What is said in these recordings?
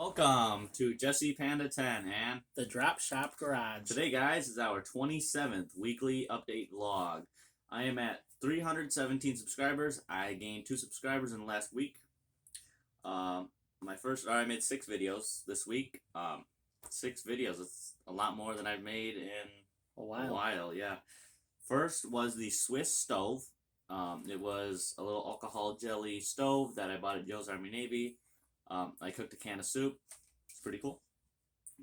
Welcome to Jesse Panda 10 and The Drop Shop Garage. today, guys, is our 27th weekly update vlog. I am at 317 subscribers. I gained 2 subscribers in the last week. I made 6 videos this week. 6 videos. It's a lot more than I've made in a a while. while. Yeah. First was the Swiss stove. It was a little alcohol jelly stove that I bought at Joe's Army Navy. I cooked a can of soup. It's pretty cool.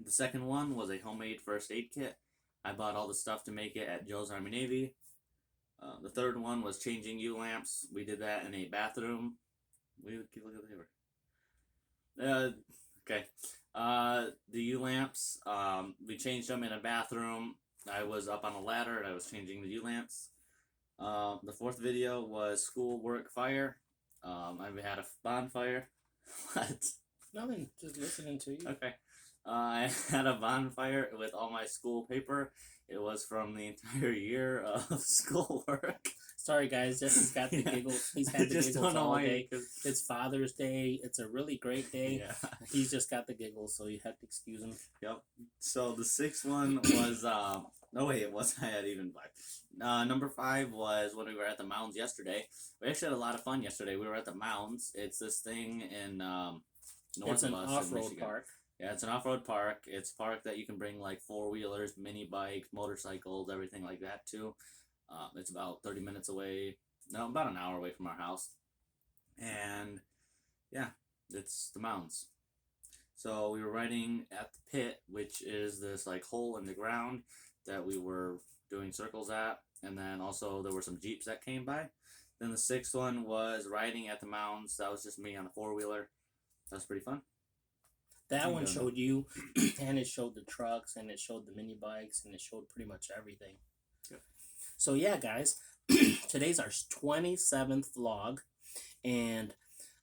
The second one was a homemade first aid kit. I bought all the stuff to make it at Joe's Army Navy. The third one was changing U lamps. We did that in a bathroom. We would keep looking at the paper. Okay. The U lamps. We changed them in a bathroom. I was up on a ladder and I was changing the U lamps. The fourth video was school work fire. I had a bonfire. What? Nothing, just listening to you. Okay. I had a bonfire with all my school paper. It was from the entire year of schoolwork. Sorry, guys. Jesse's got the giggles. He's had the giggles all day. It's Father's Day. It's a really great day. Yeah. He's just got the giggles, so you have to excuse him. Yep. So the sixth one was no wait, it wasn't. I had even 5. Number 5 was when we were at the mounds yesterday. We actually had a lot of fun yesterday. We were at the mounds. It's this thing in north It's an of us in off-road Michigan. park. Yeah, it's an off-road park. It's a park that you can bring like 4-wheelers, mini bikes, motorcycles, everything like that too. It's about 30 minutes away. No, about an hour away from our house. And yeah, it's the mounds. So we were riding at the pit, which is this like hole in the ground that we were doing circles at. And then also there were some Jeeps that came by. Then the sixth one was riding at the mounds. That was just me on a 4-wheeler. That was pretty fun. That one showed you, and it showed the trucks, and it showed the mini bikes, and it showed pretty much everything. Good. So yeah, guys, today's our 27th vlog, and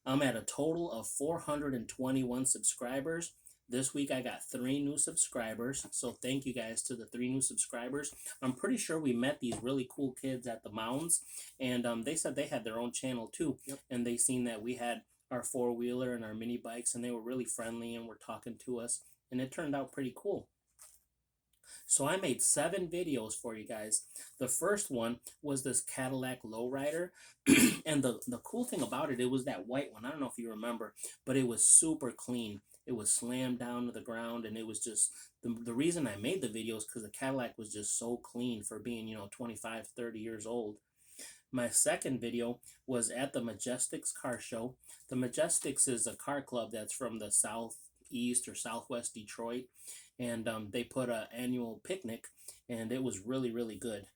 I'm at a total of 421 subscribers. This week I got 3 new subscribers, so thank you guys to the 3 new subscribers. I'm pretty sure we met these really cool kids at the mounds, and they said they had their own channel too. Yep. And they seen that we had our 4-wheeler and our mini bikes, and they were really friendly and were talking to us, and it turned out pretty cool. So I made 7 videos for you guys. The first one was this Cadillac lowrider, and the cool thing about it, it was that white one. I don't know if you remember, but it was super clean. It was slammed down to the ground, and it was just, the reason I made the video is because the Cadillac was just so clean for being, 25, 30 years old. My second video was at the Majestics car show. The Majestics is a car club that's from the southeast or southwest Detroit, and they put an annual picnic, and it was really, really good.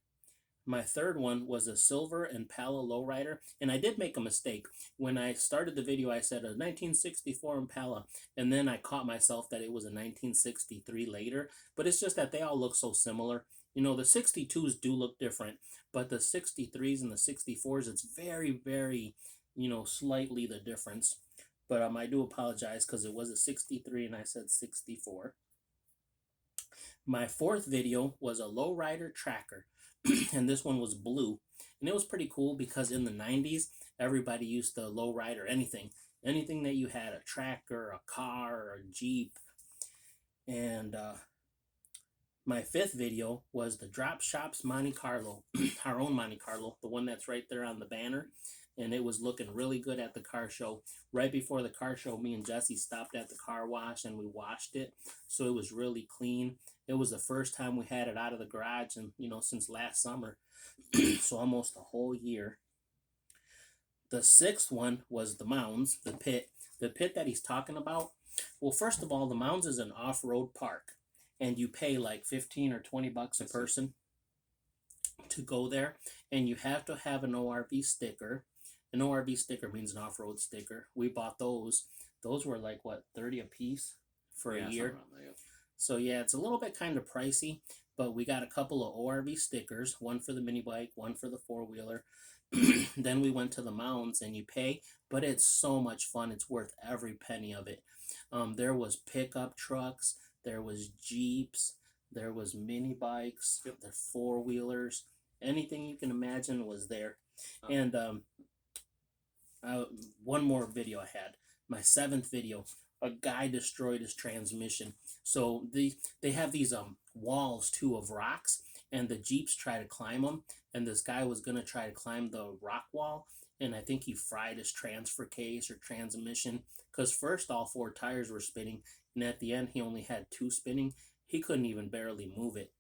My third one was a silver Impala lowrider, and I did make a mistake. When I started the video, I said a 1964 Impala, and then I caught myself that it was a 1963 later, but it's just that they all look so similar. The 62s do look different, but the 63s and the 64s, it's very, very, slightly the difference. But I do apologize because it was a 63 and I said 64. My fourth video was a lowrider tracker, and this one was blue. And it was pretty cool because in the 90s, everybody used to lowrider anything. Anything that you had, a tracker, a car, or a Jeep. And my fifth video was the Drop Shop's Monte Carlo, our own Monte Carlo, the one that's right there on the banner. And it was looking really good at the car show. Right before the car show, me and Jesse stopped at the car wash and we washed it. So it was really clean. It was the first time we had it out of the garage, and since last summer. So almost a whole year. The sixth one was the mounds, the pit. The pit that he's talking about. Well, first of all, the mounds is an off-road park, and you pay like 15 or 20 bucks a person to go there, and you have to have an ORV sticker. An ORV sticker means an off-road sticker. We bought those. Those were like, what, 30 a piece for a year? So yeah, it's a little bit kind of pricey, but we got a couple of ORV stickers, one for the mini bike, one for the 4-wheeler. Then we went to the mounds, and you pay, but it's so much fun. It's worth every penny of it. There was pickup trucks, there was Jeeps, there was mini bikes, the 4-wheelers, anything you can imagine was there. And one more video I had. My 7th video a guy destroyed his transmission. So they have these walls too of rocks, and the Jeeps try to climb them. And this guy was gonna try to climb the rock wall, and I think he fried his transfer case or transmission. Because first all four tires were spinning, and at the end he only had two spinning. He couldn't even barely move it.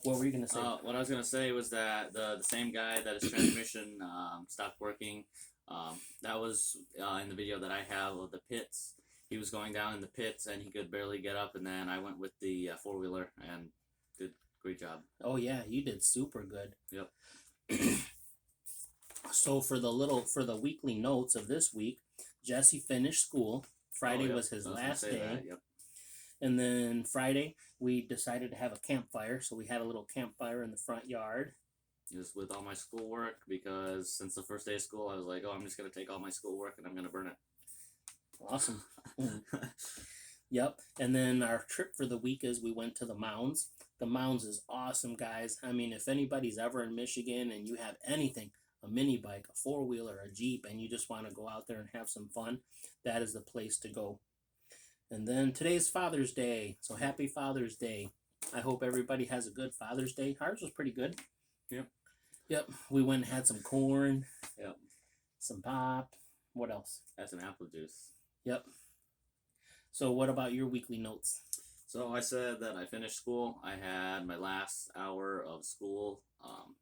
What were you gonna say? What I was gonna say was that the same guy that his transmission stopped working. That was in the video that I have of the pits. He was going down in the pits and he could barely get up, and then I went with the 4-wheeler and did a great job. Oh yeah, you did super good. Yep. So for the weekly notes of this week, Jesse finished school. Friday was his last day. Yep. And then Friday we decided to have a campfire, so we had a little campfire in the front yard. Just with all my schoolwork, because since the first day of school, I was like, oh, I'm just gonna take all my schoolwork and I'm gonna burn it. Awesome. Yep. And then our trip for the week is we went to the Mounds. The Mounds is awesome, guys. I mean, if anybody's ever in Michigan and you have anything, a mini bike, a 4-wheeler, a Jeep, and you just want to go out there and have some fun, that is the place to go. And then today's Father's Day, so happy Father's Day. I hope everybody has a good Father's Day. Ours was pretty good. Yep. Yep. We went and had some corn. Yep. Some pop. What else? Had some apple juice. Yep. So what about your weekly notes? So I said that I finished school. I had my last hour of school.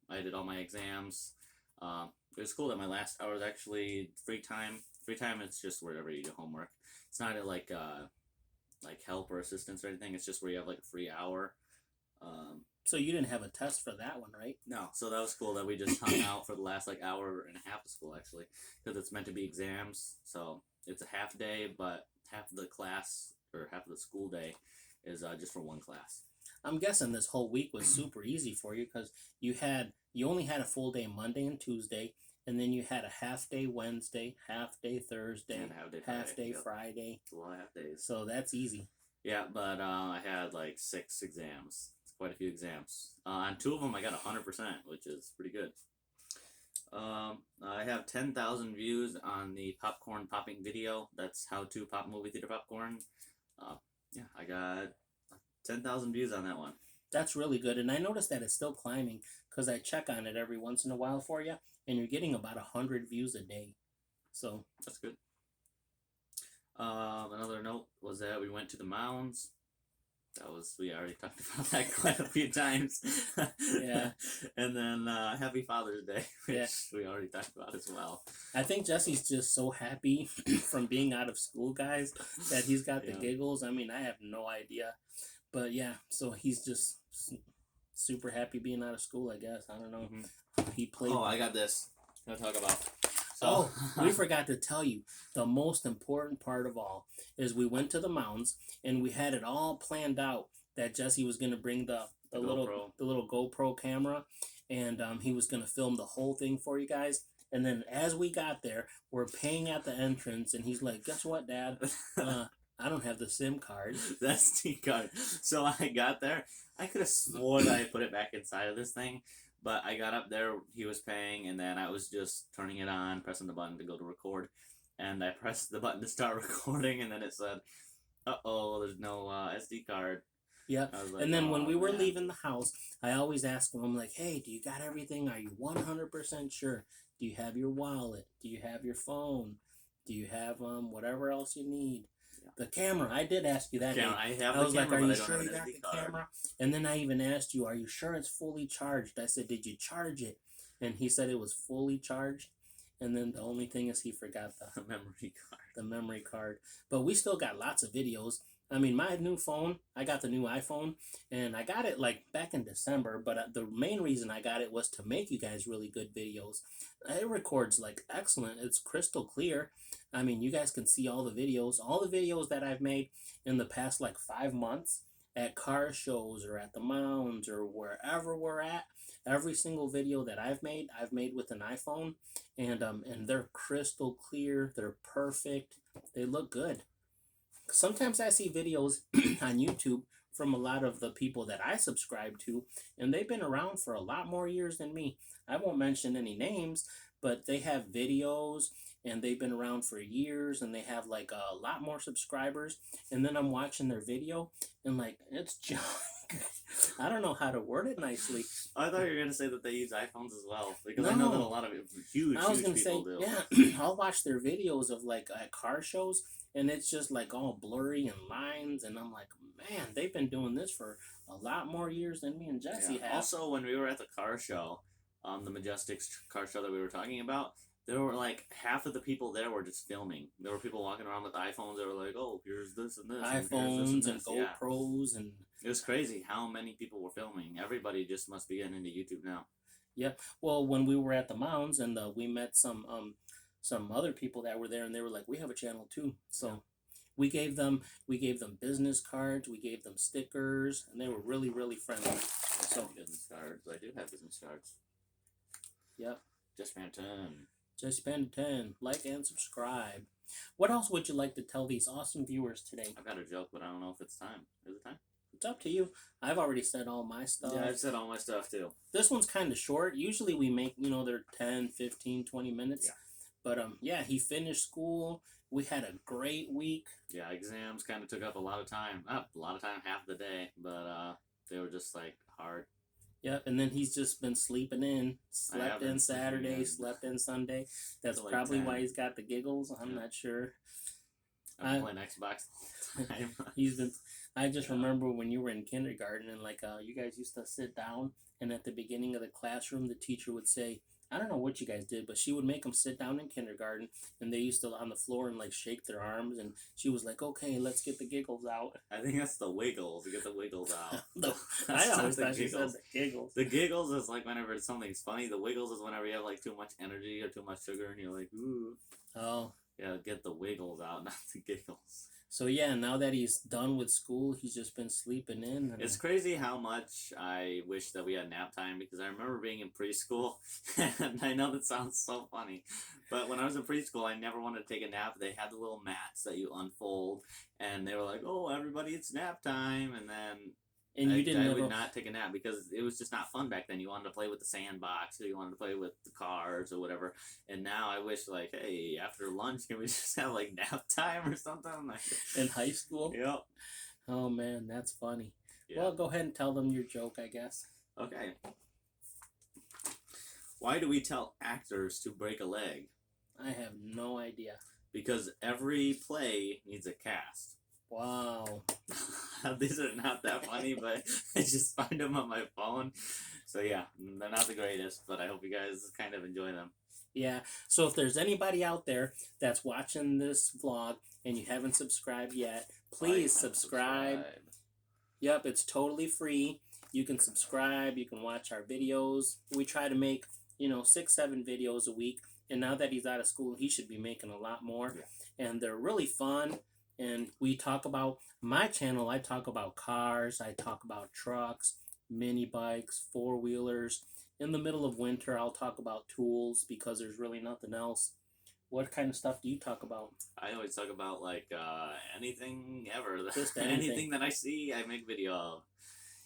I did all my exams. It was cool that my last hour was actually free time. Free time, it's just wherever you do homework. It's not like help or assistance or anything. It's just where you have like a free hour. So you didn't have a test for that one, right? No, so that was cool that we just hung out for the last like hour and a half of school actually, because it's meant to be exams. So it's a half day, but half of the class or half of the school day is just for one class. I'm guessing this whole week was super easy for you because you only had a full day Monday and Tuesday, and then you had a half day Wednesday, half day Thursday, And half day Yep. Friday. It's a lot of half days. So that's easy. Yeah, but I had like 6 exams. It's quite a few exams. On 2 of them, I got 100%, which is pretty good. I have 10,000 views on the popcorn popping video. That's how to pop movie theater popcorn. Yeah, I got 10,000 views on that one. That's really good, and I noticed that it's still climbing because I check on it every once in a while for you, and you're getting about 100 views a day. So That's good. Another note was that we went to the Mounds. We already talked about that quite a few times. Yeah. And then Happy Father's Day, which Yeah. we already talked about as well. I think Jesse's just so happy from being out of school, guys, that he's got the Yeah. giggles. I mean, I have no idea. But yeah, so he's just super happy being out of school, I guess. I don't know. He played. Oh, I got this. I'm gonna talk about. So, we forgot to tell you the most important part of all is we went to the Mounds and we had it all planned out that Jesse was going to bring the little GoPro camera, and he was going to film the whole thing for you guys. And then as we got there, we're paying at the entrance, and he's like, "Guess what, Dad? I don't have the SIM card." That's the card. So I got there. I could have sworn I put it back inside of this thing, but I got up there. He was paying, and then I was just turning it on, pressing the button to go to record, and I pressed the button to start recording, and then it said, "Uh-oh, there's no SD card." Yep. I was like, And then when "Oh, we were man." leaving the house, I always ask him, I'm like, "Hey, do you got everything? Are you 100% sure? Do you have your wallet? Do you have your phone? Do you have whatever else you need?" Yeah. The camera. I did ask you that. Yeah, day. I have I the was camera, like, "Are but you I don't sure have you an got SD the card. camera?" And then I even asked you, "Are you sure it's fully charged?" I said, "Did you charge it?" And he said it was fully charged. And then the only thing is he forgot The memory card. the memory card. But we still got lots of videos. I mean, my new phone, I got the new iPhone, and I got it like back in December, but the main reason I got it was to make you guys really good videos. It records like excellent. It's crystal clear. I mean, you guys can see all the videos that I've made in the past like 5 months at car shows or at the Mounds or wherever we're at. Every single video that I've made with an iPhone, and they're crystal clear. They're perfect. They look good. Sometimes I see videos on YouTube from a lot of the people that I subscribe to, and they've been around for a lot more years than me. I won't mention any names, but they have videos and they've been around for years and they have like a lot more subscribers. And then I'm watching their video and like it's junk. I don't know how to word it nicely. I thought you were gonna say that they use iPhones as well, because I know that a No. lot of huge I was gonna people say, do. yeah, I'll watch their videos of like at car shows, and it's just like all blurry and lines, and I'm like, man, they've been doing this for a lot more years than me and Jesse Yeah. have. Also, when we were at the car show, the Majestics car show that we were talking about, there were like half of the people there were just filming. There were people walking around with iPhones. They were like, "Oh, here's this and this, and here's this iPhones and this." Yeah. GoPros and It was crazy how many people were filming. Everybody just must be getting into YouTube now. well, when we were at the Mounds and we met some other people that were there, and they were like, we have a channel too. So we gave them business cards, we gave them stickers, and they were really friendly. So business cards. I do have business cards. Yep. Just ran 10. Just spend 10, like and subscribe. What else would you like to tell these awesome viewers today? I've got a joke, but I don't know if it's time. Is it time? It's up to you. I've already said all my stuff. Yeah, I've said all my stuff too. This one's kind of short. Usually we make, they're 10, 15, 20 minutes. Yeah. But yeah, he finished school. We had a great week. Yeah, exams kind of took up a lot of time. Not a lot of time, half the day, but they were just like hard. Yep, and then he's just been sleeping in. Slept in been sleeping Saturday, in. slept in Sunday. That's Till like probably 10. why he's got the giggles. I'm Yeah. not sure. I've been playing Xbox the whole time. He's been. I just Yeah. remember when you were in kindergarten and like you guys used to sit down, and at the beginning of the classroom, the teacher would say, I don't know what you guys did, but she would make them sit down in kindergarten, and they used to on the floor and like shake their arms, and she was like, "Okay, let's get the giggles out." I think that's the wiggles. You get the wiggles out. No, That's I not always the thought she said giggles. the giggles. The giggles is like whenever something's funny. The wiggles is whenever you have like too much energy or too much sugar, and you're like, ooh. Oh, Yeah, get the wiggles out, not the giggles. so yeah, now that he's done with school, he's just been sleeping in. And It's crazy how much I wish that we had nap time, because I remember being in preschool, and I know that sounds so funny, but when I was in preschool, I never wanted to take a nap. They had the little mats that you unfold, and they were like, "Oh, everybody, it's nap time," and then I would not take a nap because it was just not fun back then. You wanted to play with the sandbox, or you wanted to play with the cars or whatever. And now I wish, like, hey, after lunch, can we just have like nap time or something? Like, in high school. yep. Oh man, that's funny. Yeah. Well, go ahead and tell them your joke, I guess. Okay. Why do we tell actors to break a leg? I have no idea. Because every play needs a cast. Wow. These are not that funny, but I just find them on my phone. So yeah, they're not the greatest, but I hope you guys kind of enjoy them. Yeah. So if there's anybody out there that's watching this vlog and you haven't subscribed yet, please Like and subscribe. Yep, it's totally free. You can subscribe. You can watch our videos. We try to make 6-7 videos a week. And now that he's out of school, he should be making a lot more. Yeah. And they're really fun. And we talk about my channel. I talk about cars. I talk about trucks, mini bikes, 4-wheelers. In the middle of winter, I'll talk about tools because there's really nothing else. What kind of stuff do you talk about? I always talk about like anything ever. Just anything. Anything that I see, I make video of.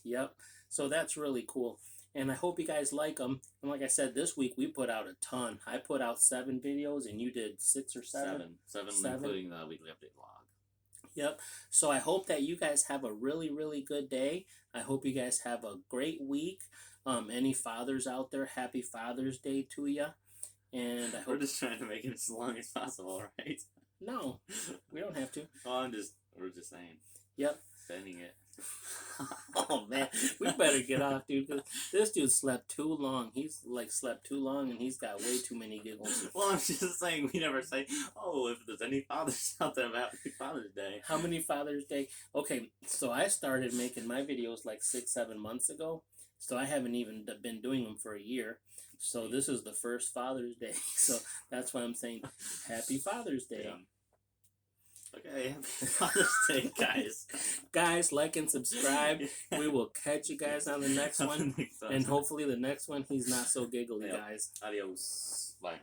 Yep. So that's really cool. And I hope you guys like them. And like I said, this week we put out a ton. I put out 7 videos and you did 6 or 7. Seven, Seven. including the weekly update vlog. Yep. So I hope that you guys have a really good day. I hope you guys have a great week. Any fathers out there, happy Father's Day to you. And I We're hope... just trying to make it as long as possible, right? No, we don't have to. Oh, we're just saying. Yep. Sending it. Oh man, we better get off, dude. 'Cause this dude slept too long. He's like slept too long, and he's got way too many giggles. Well, I'm just saying, we never say, oh, if there's any fathers out there, happy Father's Day. How many Father's Day? Okay, so I started making my videos like 6-7 months ago. So I haven't even been doing them for a year. So this is the first Father's Day. So that's why I'm saying Happy Father's Day. Yeah. Okay, happy Father's Day, guys. Guys, like and subscribe. We will catch you guys on the next one. And hopefully the next one, he's not so giggly, Yep. guys. Adios. Bye.